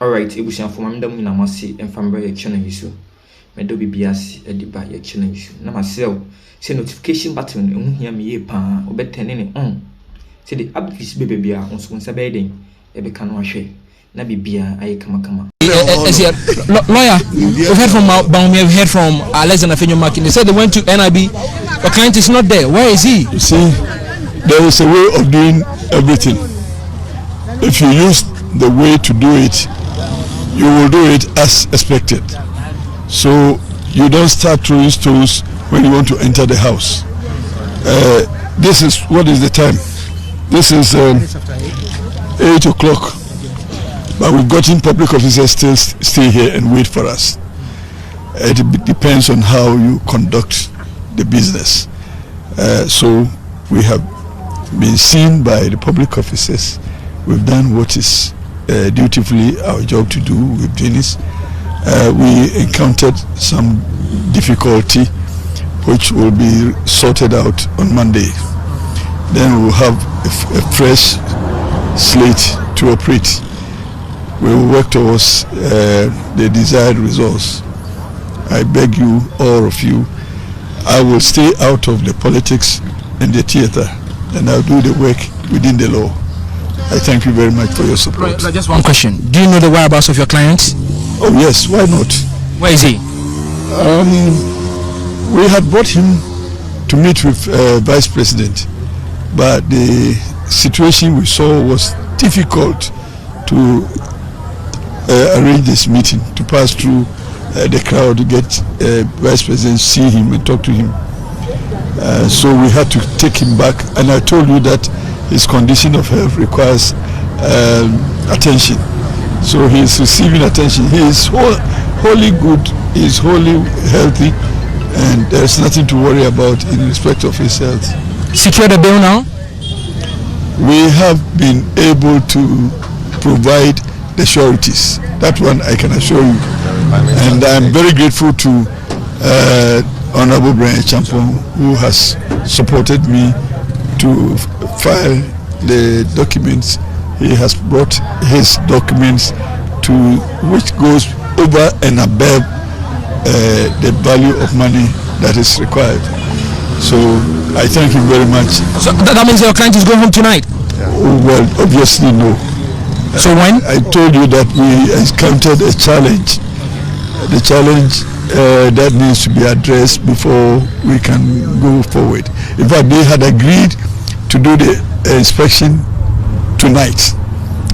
Alright, it was for Mamma Namasi and Family Channel issue. Medo BBS Ediba your channel issue. Now myself, say notification button, hear me pa, or better on. Say the abvis baby on Swansa bedding, Ebe Canwashe, Nabi Bia, I come. Lawyer, we've heard from Baumi, we've heard from Alexander Fenyo Markin. They said they went to NIB, the client is not there. Where is he? You see, there is a way of doing everything. If you use the way to do it, you will do it as expected. So you don't start throwing stones when you want to enter the house. This is, what is the time? This is 8 o'clock. But we've gotten public officers still stay here and wait for us. It depends on how you conduct the business. So we have been seen by the public officers. We've done what is dutifully our job to do with Dennis. We encountered some difficulty which will be sorted out on Monday. Then we'll have a fresh slate to operate. We will work towards the desired results. I beg you, all of you, I will stay out of the politics and the theater, and I'll do the work within the law. I thank you very much for your support. Right, just one question. Do you know the whereabouts of your clients? Oh yes, why not? Where is he? We had brought him to meet with Vice President, but the situation we saw was difficult to arrange this meeting, to pass through the crowd to get Vice President, see him and talk to him. So we had to take him back, and I told you that his condition of health requires attention. So he is receiving attention. He is wholly good, he is wholly healthy, and there's nothing to worry about in respect of his health. Secure the bail now? We have been able to provide the sureties. That one I can assure you. And I'm very grateful to Honorable Bryan Acheampong, who has supported me to file the documents. He has brought his documents to which goes over and above the value of money that is required. So I thank him very much. So that means your client is going home tonight? Oh, well, obviously no. So when? I told you that we encountered a challenge. The challenge that needs to be addressed before we can go forward. In fact, they had agreed to do the inspection tonight.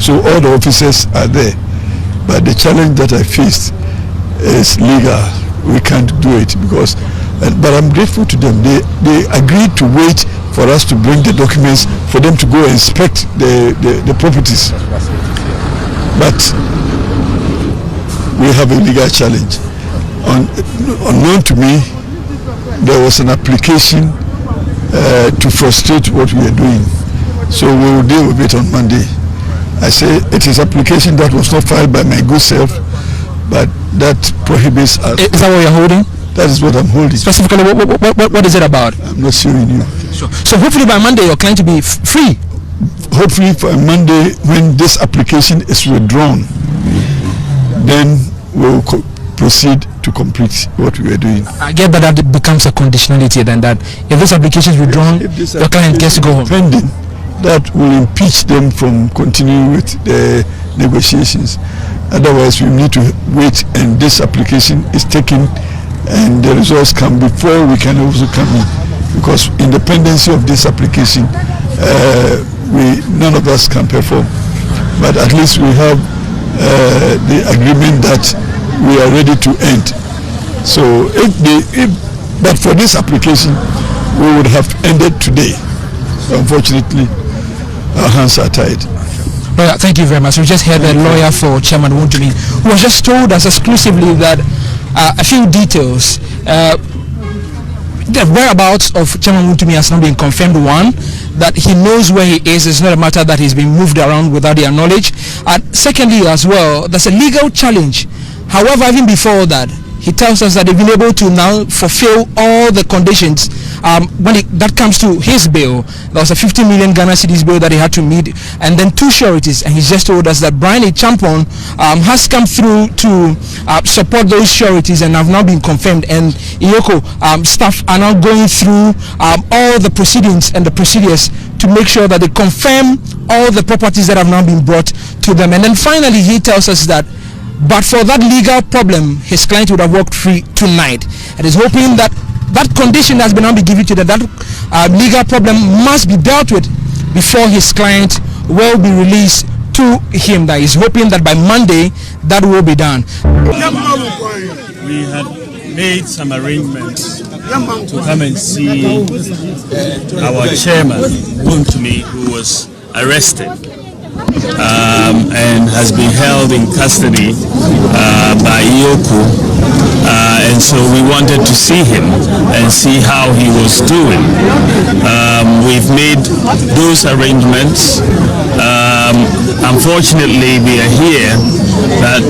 So all the officers are there. But the challenge that I faced is legal. We can't do it because, but I'm grateful to them. They agreed to wait for us to bring the documents for them to go inspect the properties. But we have a legal challenge. Unknown to me, there was an application to frustrate what we are doing. So we will deal with it on Monday. I say it is application that was not filed by my good self, but that prohibits us. Is that what you're holding? That is what I'm holding. Specifically, what is it about? I'm not showing you. Sure. So hopefully by Monday your client will be free. Hopefully for Monday, when this application is withdrawn, then we'll proceed to complete what we are doing. I get that becomes a conditionality then, that if this application is withdrawn, your client gets to go home. Pending, that will impeach them from continuing with the negotiations. Otherwise, we need to wait and this application is taken and the results come before we can also come in. Because independency of this application, none of us can perform. But at least we have the agreement that we are ready to end. So but for this application, we would have ended today. Unfortunately, our hands are tied. Well, thank you very much. We just heard the lawyer for Chairman Wontumi, who was just told us exclusively that a few details. The whereabouts of Chairman Wontumi has not been confirmed. One, that he knows where he is. It's not a matter that he's been moved around without their knowledge. And secondly, as well, there's a legal challenge. However, even before that, he tells us that they've been able to now fulfill all the conditions that comes to his bill, there was a 50 million Ghana cedis bill that he had to meet, and then 2 sureties, and he just told us that Bryan Acheampong has come through to support those sureties and have now been confirmed, and Iyoko staff are now going through all the proceedings and the procedures to make sure that they confirm all the properties that have now been brought to them. And then finally he tells us that but for that legal problem, his client would have walked free tonight, and is hoping that that condition has been now be given to them, that legal problem must be dealt with before his client will be released to him. That is hoping that by Monday that will be done. We had made some arrangements to come and see our chairman, Buntumi, who was arrested and has been held in custody by Iyoko, and so we wanted to see him and see how he was doing. We've made those arrangements. Unfortunately, we are here that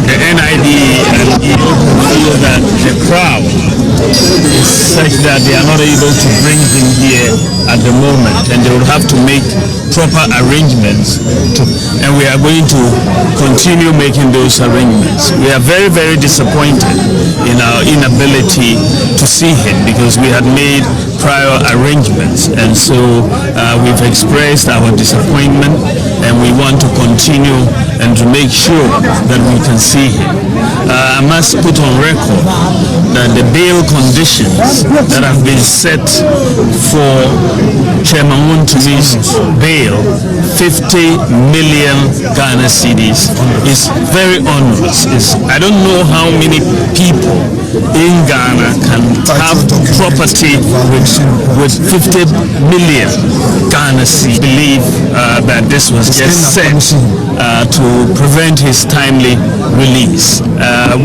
the NID and Iyoko feel that the crowd is such that they are not able to bring him here at the moment, and they will have to make proper arrangements and we are going to continue making those arrangements. We are very, very disappointed in our inability to see him because we had made prior arrangements, and so we've expressed our disappointment, and we want to continue and to make sure that we can see him. I must put on record that the bail conditions that have been set for Chairman Wuntumi's bail, 50 million Ghana cedis, is very onerous. I don't know how many people in Ghana can have property with 50 million Ghana cedis. I believe that this was just set to prevent his timely release.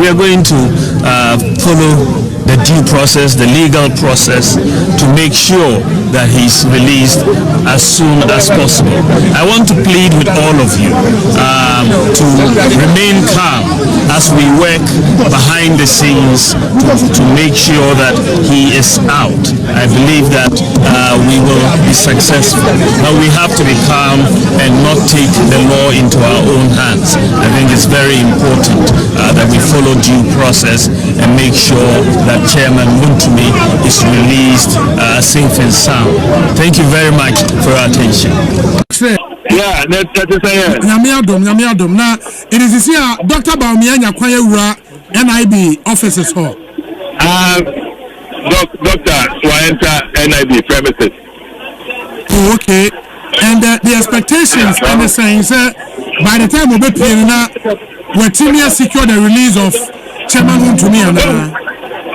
We are going to follow the due process, the legal process, to make sure that he's released as soon as possible. I want to plead with all of you to remain calm as we work behind the scenes to make sure that he is out. I believe that we will be successful. But we have to be calm and not take the law into our own hands. I think it's very important that we follow due process and make sure that Chairman Buntumi is released safe and sound. Thank you very much for your attention. Yeah, that's it. Now, it is here, Dr. Baumia Kwayura, NIB offices hall. Doctor, to enter NIB premises. Oh, okay. And the expectations and the sayings by the time we'll be paying we're to secure the release of Chairman Buntumi.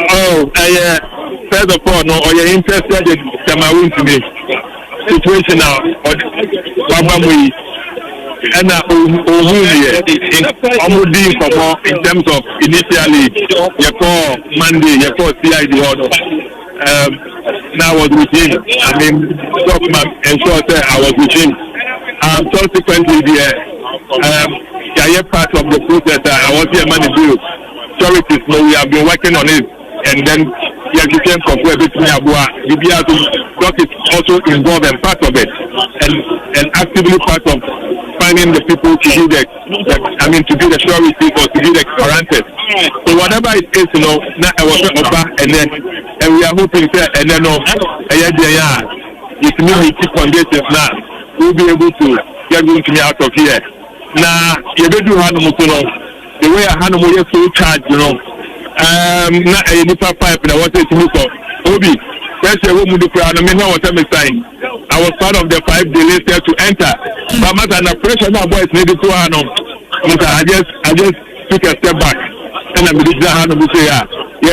Oh, first of all, no, are you interested in Chairman Buntumi situation now? And in terms of initially, you call Monday, you call CID order. Now I was with him. I mean, Stockman ensured I was with him. Subsequently, part of the process, I was here money bill. Charities, no, we have been working on it, and then you can compare between Abua, DBR is also involved and part of it, and actively part of finding the people to do to do the surety or to do the guarantors. So whatever it is, now I was and we are hoping that, and then it's me keep conditions now, we'll be able to get me out of here. Now, you do have the way I handle is so charged, not a nipa pipe, and I wanted to look up. Obi, that's a woman to cry. I mean, what I'm saying. I was part of the 5 days there to enter. But matter and the pressure now, boys needed to handle. I just took a step back, and I'm going to handle say, yeah,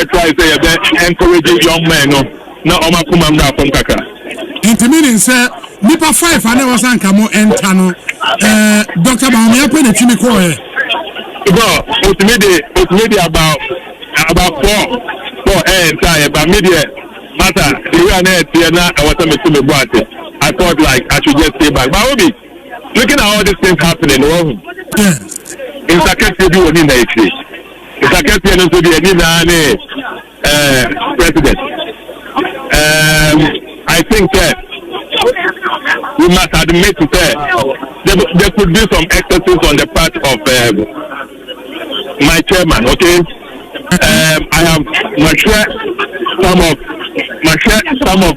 try to say, encouraging young men, no, Oma Kumamda from Kaka. Intermediate, sir, Nipa 5, I never sang Kamo and Tano. Dr. Baumia Penny Chimiko. No, ultimately about 4 entire, but media matter. I thought like I should just stay back. But Obi, looking at all these things happening, in Sakati, you in the in Sakati, and also the president. I think that we must admit that there could be some excesses on the part of my chairman. Okay, I have some of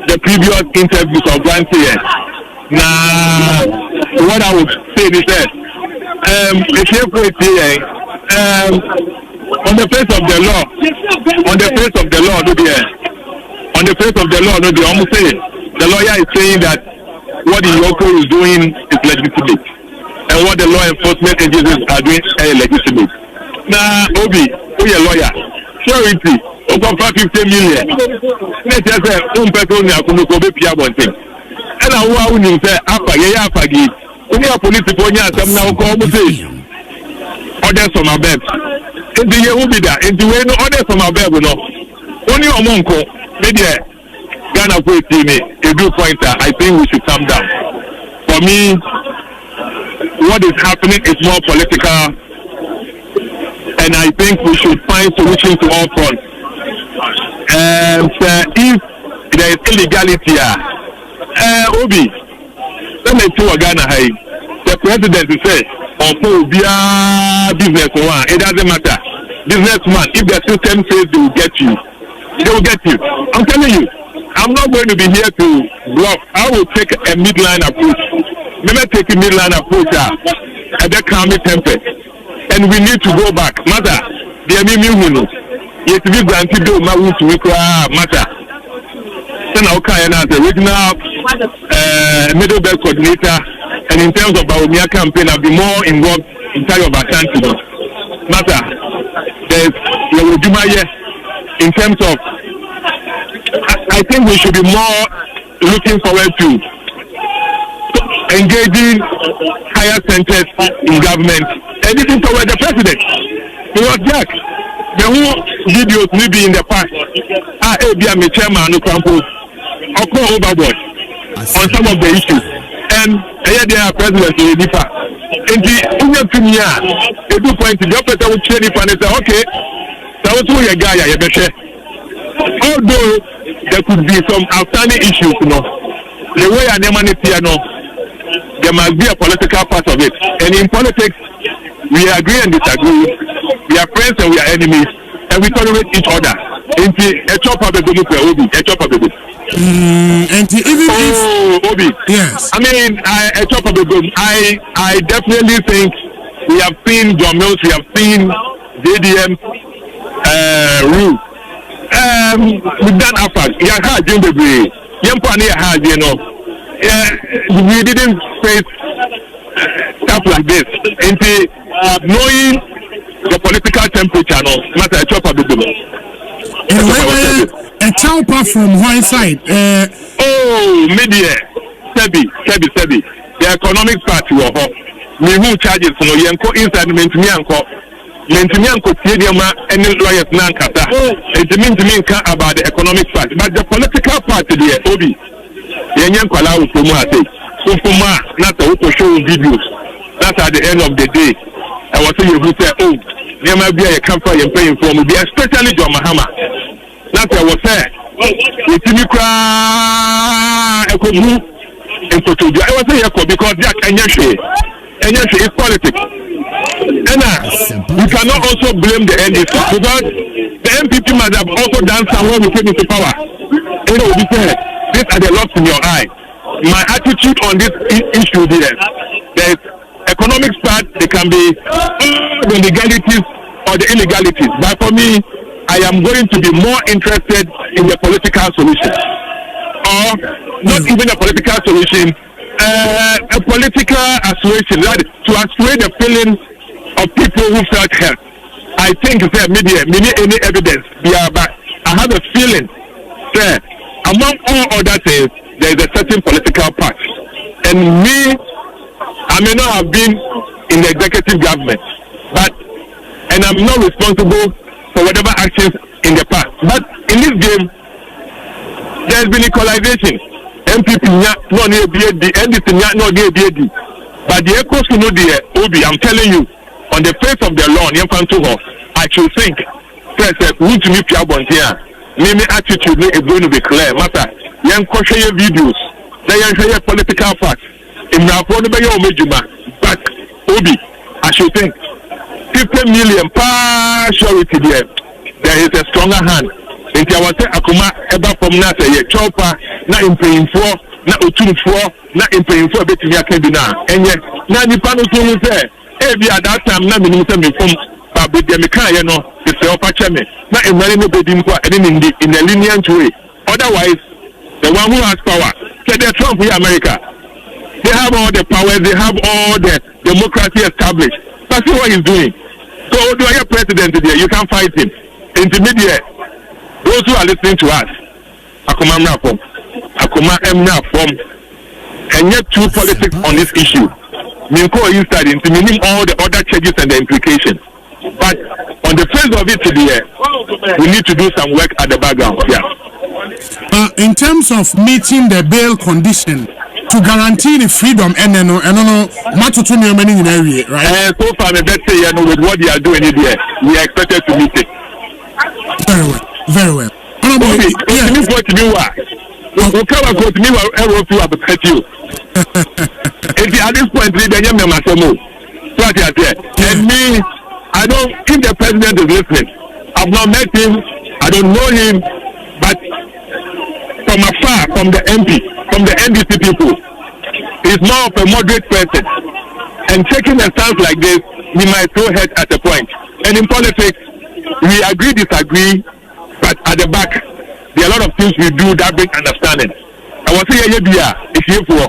the previous interviews of Bryan here. Now, what I would say is that on the face of the law, almost saying the lawyer is saying that what the local is doing is legitimate, and what the law enforcement agencies are doing is legitimate. Now, Obi, who is a lawyer? Surety, over 50 million. Let's just say, person be Pia thing. And I want to say, Afagi, when you are police, some now call me orders from our bed. In the year will be there, in the way no orders from our bed, no. Only a monk, maybe Ghana for a good pointer. I think we should calm down. For me, what is happening is more political, and I think we should find solutions to all fronts. If there is illegality, Obi, let me tell Ghana, the president says, businessman, it doesn't matter. Businessman, if the system says they will get you, they will get you. I'm telling you, I'm not going to be here to bluff. I will take a midline approach. Maybe take a midline approach at the calm temper. And we need to go back. Matter, the enemy, yet we granted to matter. Then okay, and as the regional middle belt coordinator, and in terms of our campaign, I'll be more involved in terms of Ashanti. Matter, there's in terms of, I think we should be more looking forward to engaging higher centers in government and looking toward the president. Because Jack, the whole videos maybe in the past, I'm a chairman of Campo, or go overboard on some of the issues. And here they are president in the NIPA. And the Union Premier, they do point to the opposite with Cheney and they say, okay, that was who your guy, you better. Although there could be some outstanding issues, you know, the way I name it here, no, there must be a political part of it. And in politics, we agree and disagree. We are friends and we are enemies, and we tolerate each other. And a chop of the Obi, a chop of the Obi. And even if Obi, yes, I mean, a chop of the Obi. I definitely think we have seen John Mills, we have seen JDM rule. We've done AFAG. Yeah, hard doing the way. Hard, you know. We didn't face stuff like this. And knowing the political temperature, no matter a chop of the Obi. A chopper from one side. Media, Sebi. The economic party were hot. Me who charges no yanko inside Mentimianko Stadium and lawyers Nankata. It means about the economic part, but the political party there, Obi. Yanko allow Fumate. So Fuma, not the show videos. That's at the end of the day. I was saying you say, oh, there might be a campaign and paying for me, especially John Mahama. That's what I was saying. It's in the crowd. I was saying because Jack and Yashi is politics. And we cannot also blame the NDC because the MPP must have also done somewhere we came into power. You know, we said, these are the lots in your eye. My attitude on this issue there is economic part, they can be the legalities or the illegalities. But for me, I am going to be more interested in the political solution. Or not even a political solution, a political assuaging, to assuage the feeling of people who felt hurt. I think the media, any evidence, but I have a feeling that among all other things, there is a certain political part. And me, I may not have been in the executive government, and I'm not responsible for whatever actions in the past. But in this game, there has been equalization. MPP no near BAD, NDC no near BAD. But the echoes to know the Obi, I'm telling you, on the face of the law, I should think, first, who to meet Piabon here. Mimi attitude is going to be clear. Matter, young share videos, they share political facts. In the phone, but Obi, I should think 50 million partiality there. There is a stronger hand. In Tiawate Akuma, ever from Nasa, a chopper, not in paying for, not in for, not in paying for a bit of Yakabina. And yet, Nani Pano to say, every at that time, not in from Babu Demika, you know, it's the upper chairman, not in running a bit in a lenient way. Otherwise, the one who has power, said they're Trump with America. They have all the powers, they have all the democracy established. That's what he's doing. So, do I get president today? You can't fight him. Intermediate, those who are listening to us, Akuma Mna from, and yet two politics on this issue. Minko is studying to meaning all the other changes and the implications. But on the face of it today, we need to do some work at the background. Yeah. In terms of meeting the bail condition, to guarantee the freedom and right? So far, the best say, with what they are doing here, we are expected to meet it. Very well. At this point, and me, I don't, if the president is listening, I've not met him, I don't know him, but from afar, from the MP, from the NDC people, he's more of a moderate person. And taking a stance like this, he might throw head at a point. And in politics, we agree, disagree, but at the back, there are a lot of things we do that bring understanding. I was saying, if you for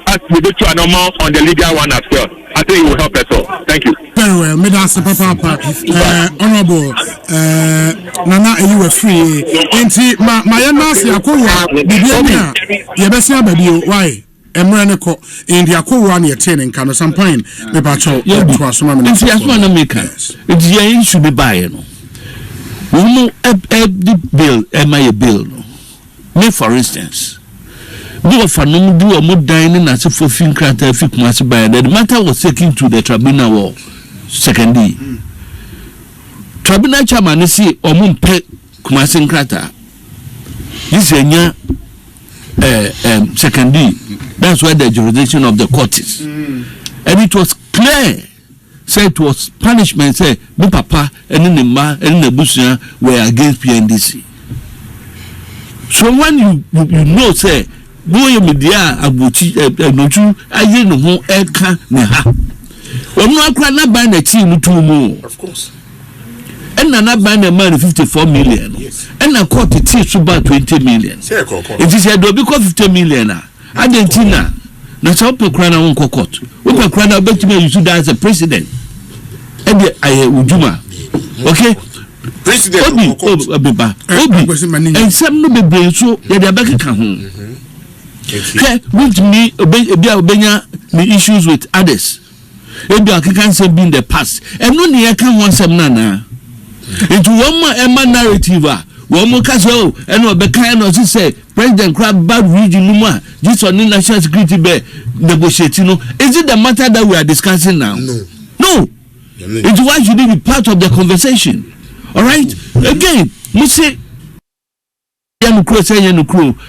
as we do to a normal on the legal one as well. I think it will help us all. Thank you. Very well. Medasa Papa, Honorable Nana, you were free. Enti my nasi akowa bibiania yebesia baby why emreneko in the akowa na yetene nka no sampine me ba cho to asoma me. Enti asoma na make enti yen should be buy no. We know the bill my bill no. Me for instance do of no do a more dining as a for fin crata fit must buy. The matter was taken to the tribunal war second day. Tribunal chairman see or moon pet Kumasin crata. This is second day. That's why the jurisdiction of the court is. And it was clear. Say it was punishment. Say, no papa, and in the ma, and the bushia were against PNDC. So when you know, say, boy media abuchi noju aye no ho eka ne ha onu akra na ban na chi no tumu of course and na ban na man 54 million and na court ti so ba 20 million it is said do because 50 million Argentina na so pekura na won court wo pekura na betime you should as a president e dey aye ujuma okay president obi and some no be brain so they dey back ka ho. Okay, with me, the issues with others. Maybe I can say in the past. And no near can want some nana. Into one more Emma narrative. One more castle, and no be kind of say President Crab bad region Numa, this on national security be negotiating. Is it the matter that we are discussing now? No. It's why should it be part of the conversation? Alright? Again, we say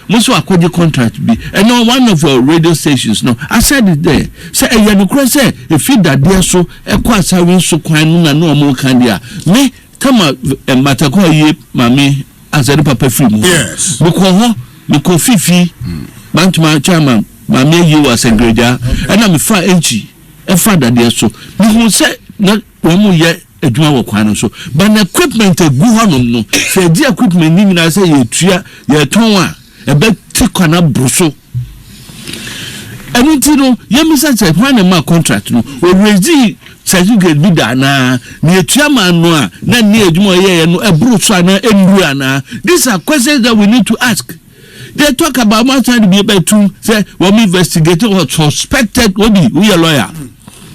most of contract be and now one of your radio stations no I said it there say say if you that there so equasa win so kwan na no more can there me come matter ko ye mami as a papa free yes because fifi bantuma chairman mami you was a grader and I'm fra enchi e father there so me say na wo ye adwuma wo kwan so but na equipment egu honom no say di equipment ni nyina say ye tua ye ton a e be tikwana bruso eni ti no ye mi say when na contract no o raise certificate bi da na ye tua man no a na ni adwuma ye no e bruso na endu na. These are questions that we need to ask. They talk about my trying to be able to say when we investigate or suspected we a lawyer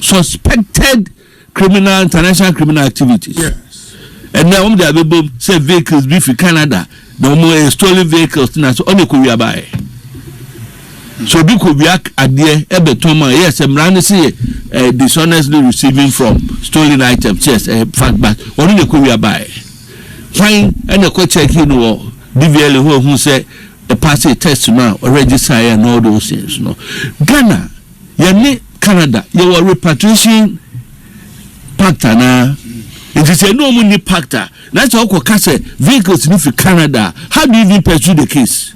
suspected criminal international criminal activities. Yes. And now they are able say vehicles be for Canada. No more stolen vehicles now so only could we buy. So we could react at the Ebetoma. Yes, I'm running say dishonestly receiving from stolen items. Yes, fact, but only could we buy. fine and a quick check no DVL who say a pass a test now or register and all those things no Ghana you Canada you are repatriation factor na it is a normal factor that's all case vehicles in Canada how do you even pursue the case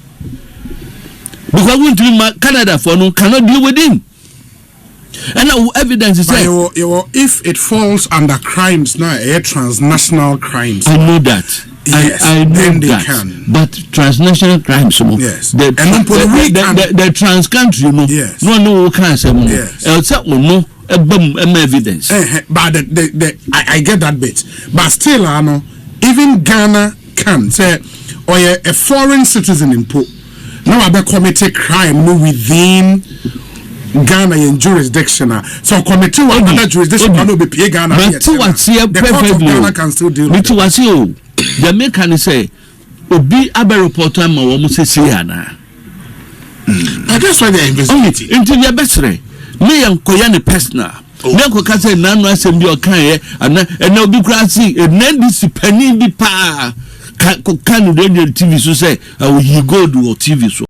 because we do Canada for no cannot deal with him and now evidence is if it falls under crimes now transnational crimes I know that yes, I know then they that can. but transnational crimes yes the trans-country yes no can say yes no evidence but I get that bit but still even Ghana can say or a foreign citizen in now I be committed crime within Ghana in jurisdiction so committee one other jurisdiction can be pay Ghana but to what's here perfectly Ghana can still deal with it was you the American say obi abe report am wo mo say ana I guess why they are investigating into the best me yankoya ne personal me yankoka say nanu asem bi okan ye ana na obi kura si na discipline bi pa kan radio TV so say he go do TV so